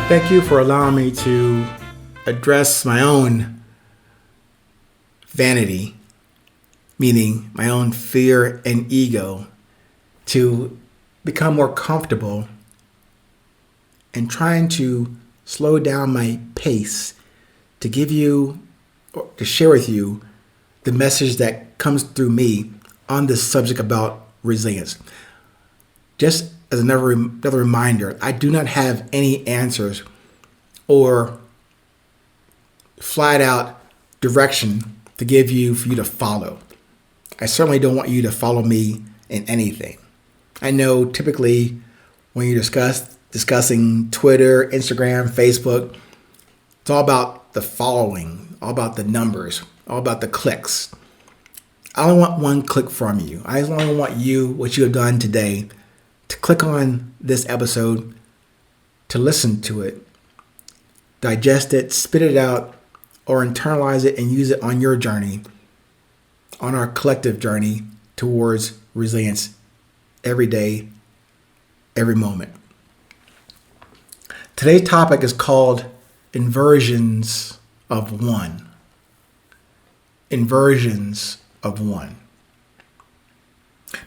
Thank you for allowing me to address my own vanity, meaning my own fear and ego, to become more comfortable and trying to slow down my pace to give you, or to share with you, the message that comes through me on this subject about resilience. Just as another reminder, I do not have any answers or flat out direction to give you for you to follow. I certainly don't want you to follow me in anything. I know typically when you're discussing Twitter, Instagram, Facebook, it's all about the following, all about the numbers, all about the clicks. I only want one click from you. I only want you, what you have done today, to click on this episode, to listen to it, digest it, spit it out, or internalize it and use it on your journey, on our collective journey towards resilience every day, every moment. Today's topic is called Inversions of ONE. Inversions of ONE.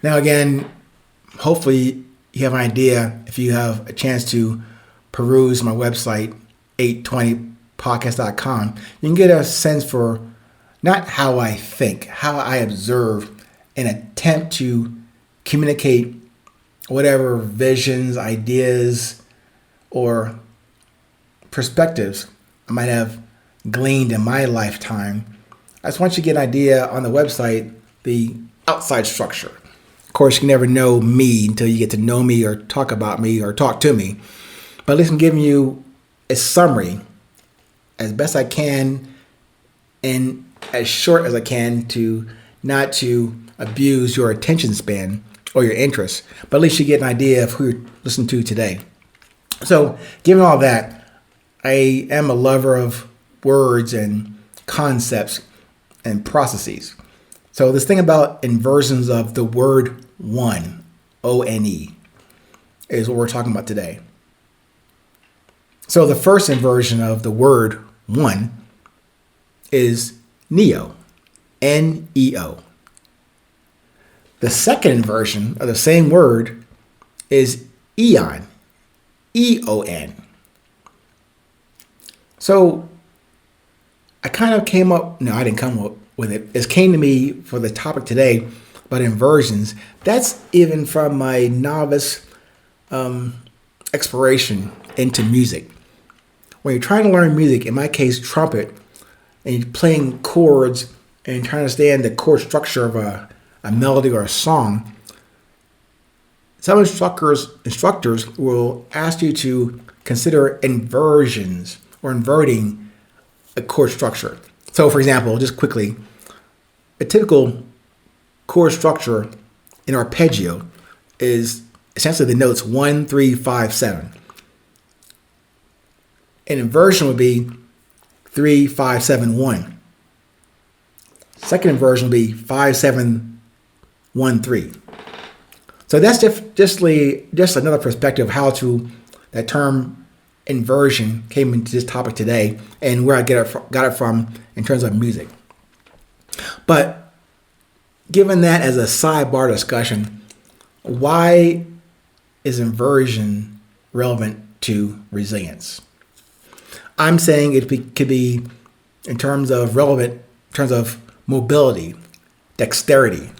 Now again, hopefully you have an idea, if you have a chance to peruse my website, 820podcast.com, you can get a sense for not how I think, how I observe and attempt to communicate whatever visions, ideas, or perspectives I might have gleaned in my lifetime. I just want you to get an idea on the website, the outside structure. Of course, you can never know me until you get to know me or talk about me or talk to me. But at least I'm giving you a summary as best I can and as short as I can to not to abuse your attention span or your interest. But at least you get an idea of who you're listening to today. So given all that, I am a lover of words and concepts and processes. So this thing about inversions of the word one, O-N-E, is what we're talking about today. So the first inversion of the word one is neo, N-E-O. The second inversion of the same word is eon, E-O-N. So I kind of came up, no, I didn't come up with it. It came to me for the topic today about inversions. That's even from my novice exploration into music. When you're trying to learn music, in my case, trumpet, and you're playing chords and you're trying to understand the chord structure of a melody or a song, some instructors will ask you to consider inversions or inverting a chord structure. So for example, just quickly, a typical chord structure in arpeggio is essentially the notes 1, 3, 5, 7. An inversion would be 3, 5, 7, 1. Second inversion would be 5, 7, 1, 3. So that's just another perspective of how that term inversion came into this topic today and where I got it from in terms of music. But given that as a sidebar discussion, why is inversion relevant to resilience? I'm saying it could be in terms of relevant, in terms of mobility, dexterity,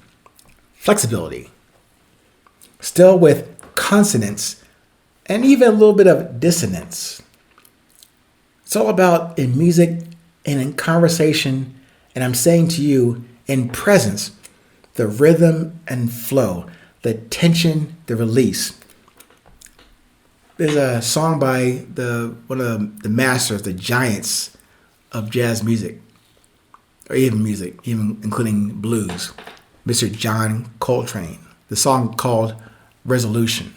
flexibility, still with consonance and even a little bit of dissonance. It's all about in music and in conversation, and I'm saying to you, in presence, the rhythm and flow, the tension, the release. There's a song by one of the masters, the giants of jazz music, or even music, even including blues, Mr. John Coltrane. The song called Resolution.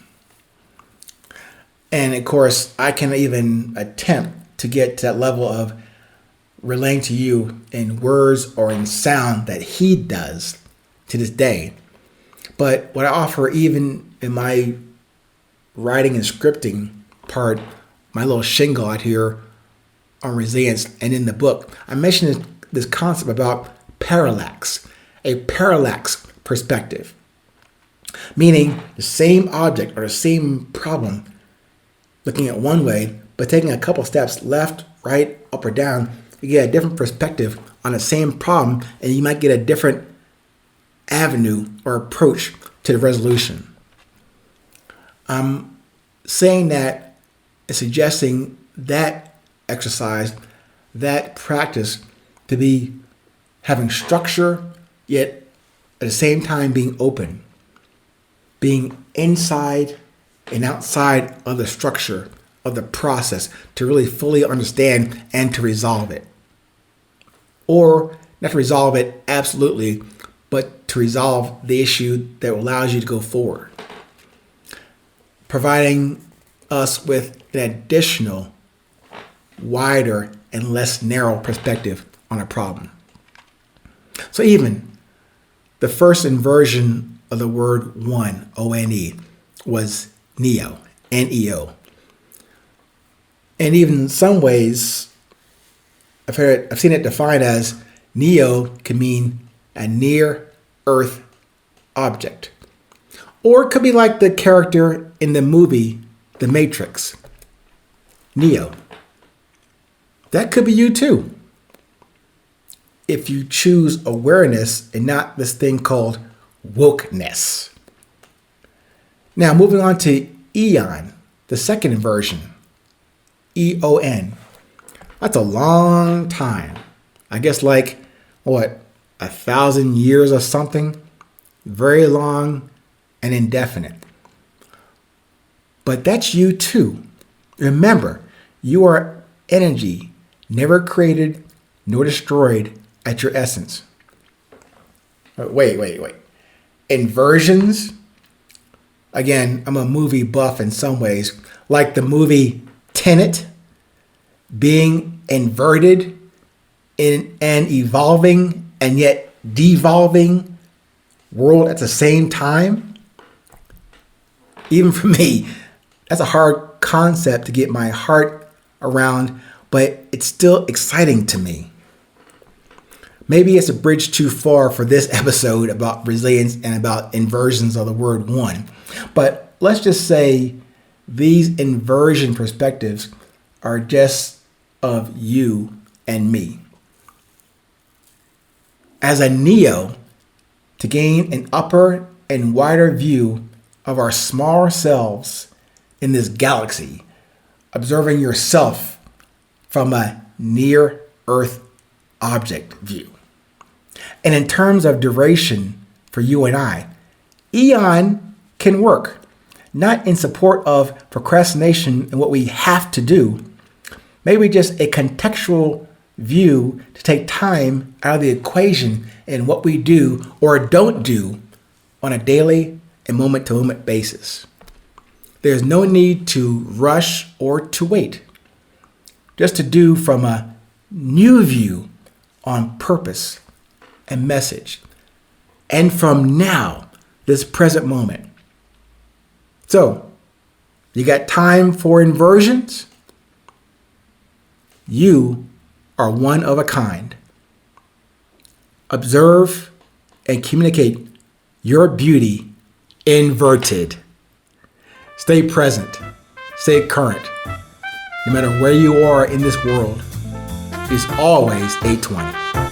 And of course, I can even attempt to get to that level of relaying to you in words or in sound that he does to this day. But what I offer even in my writing and scripting part my little shingle out here on resilience and in the book, I mentioned this concept about parallax, a parallax perspective, meaning the same object or the same problem looking at one way, but taking a couple steps left, right, up or down, you get a different perspective on the same problem, and you might get a different avenue or approach to the resolution. I'm saying that and suggesting that exercise, that practice to be having structure, yet at the same time being open, being inside and outside of the structure of the process to really fully understand and to resolve it. Or not to resolve it absolutely, but to resolve the issue that allows you to go forward. Providing us with an additional, wider, and less narrow perspective on a problem. So even the first inversion of the word one, O-N-E, was neo, N-E-O. And even in some ways, I've seen it defined as neo can mean a near Earth object. Or it could be like the character in the movie The Matrix, Neo. That could be you too, if you choose awareness and not this thing called wokeness. Now, moving on to eon, the second inversion, E-O-N. That's a long time. I guess like, 1,000 years or something? Very long and indefinite. But that's you too. Remember, you are energy, never created nor destroyed at your essence. Wait. Inversions? Again, I'm a movie buff in some ways, like the movie Tenet, being inverted in an evolving and yet devolving world at the same time. Even for me, that's a hard concept to get my heart around, but it's still exciting to me. Maybe it's a bridge too far for this episode about resilience and about inversions of the word one. But let's just say these inversion perspectives are just of you and me. As a neo, to gain an upper and wider view of our smaller selves in this galaxy, observing yourself from a near Earth object view. And in terms of duration for you and I, eon can work, not in support of procrastination and what we have to do, maybe just a contextual view to take time out of the equation in what we do or don't do on a daily and moment-to-moment basis. There's no need to rush or to wait, just to do from a new view on purpose and message, and from now, this present moment. So, you got time for inversions? You are one of a kind. Observe and communicate your beauty inverted. Stay present. Stay current. No matter where you are in this world, it's always 820.